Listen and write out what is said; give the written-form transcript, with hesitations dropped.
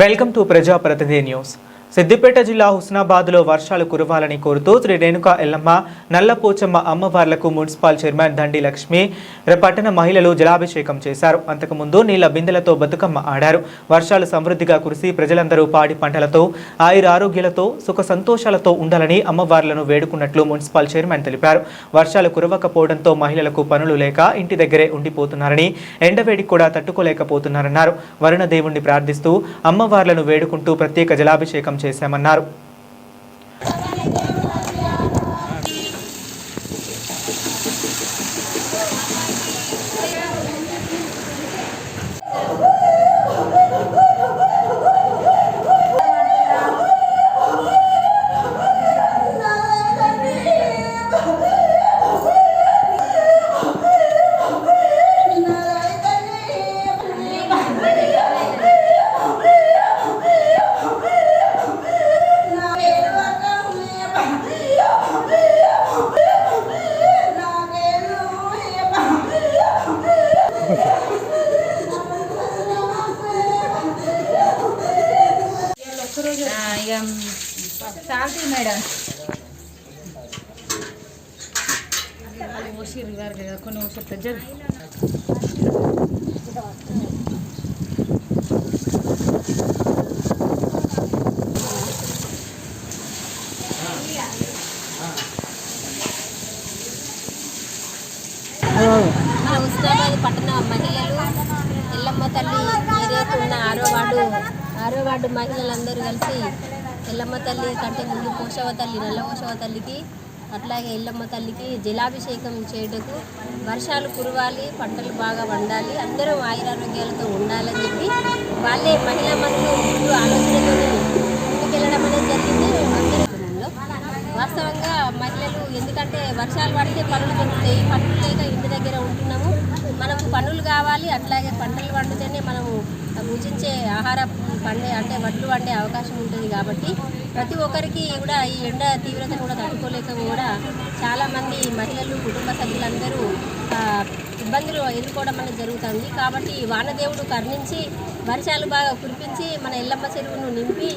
Welcome to ప్రజాప్రతినిధి news. Siddipet జిల్లా హుస్నాబాద్లో వర్షాలు కురవాలని కోరుతూ శ్రీ రేణుకా ఎల్లమ్మ నల్లపోచమ్మ అమ్మవార్లకు మున్సిపల్ చైర్మన్ దండి లక్ష్మి పట్టణ మహిళలు జలాభిషేకం చేశారు. అంతకుముందు నీళ్ల బిందెలతో బతుకమ్మ ఆడారు. వర్షాలు సమృద్ధిగా కురిసి ప్రజలందరూ పాడి పంటలతో ఆయురారోగ్యాలతో సుఖ సంతోషాలతో ఉండాలని అమ్మవార్లను వేడుకున్నట్లు మున్సిపల్ చైర్మన్ తెలిపారు. వర్షాలు కురవకపోవడంతో మహిళలకు పనులు లేక ఇంటి దగ్గరే ఉండిపోతున్నారని, ఎండవేడి కూడా తట్టుకోలేకపోతున్నారన్నారు. వరుణ దేవుణ్ణి ప్రార్థిస్తూ అమ్మవార్లను వేడుకుంటూ ప్రత్యేక జలాభిషేకం చేశామన్నారు. శాంతి మేడం కొన్ని ప్రజలు హుస్నాబాద్ పట్టణ మహిళలు ఎల్లమ్మ తల్లి ఏరియాకున్న ఆరో వార్డు మహిళలందరూ కలిసి ఎల్లమ్మ తల్లి కంటే ముందు పోషవ తల్లి నల్ల పోషవ తల్లికి అట్లాగే ఎల్లమ్మ తల్లికి జలాభిషేకం చేయటకు వర్షాలు కురవాలి, పంటలు బాగా పండాలి, అందరూ ఆయురారోగ్యాలతో ఉండాలని చెప్పి వాళ్ళే మహిళా మనులు ముందు ఆలోచనతో ముందుకెళ్ళడం అనేది జరిగింది. అందరిలో వాస్తవంగా మహిళలు ఎందుకంటే వర్షాలు పడితే పనులు దొరుకుతాయి, పనులు లేక ఇంటి దగ్గర ఉంటున్నాము, మనకు పనులు కావాలి, అట్లాగే పంటలు పండితేనే మనము భుజించే ఆహార పండే అంటే వడ్లు పండే అవకాశం ఉంటుంది. కాబట్టి ప్రతి ఒక్కరికి కూడా ఈ ఎండ తీవ్రతను కూడా తట్టుకోలేక కూడా చాలామంది మహిళలు కుటుంబ సభ్యులందరూ ఇబ్బందులు ఎదుర్కోవడం అనేది జరుగుతుంది. కాబట్టి వానదేవుడు కరుణించి వర్షాలు బాగా కురిపించి మన ఎల్లమ్మ చెరువును నింపి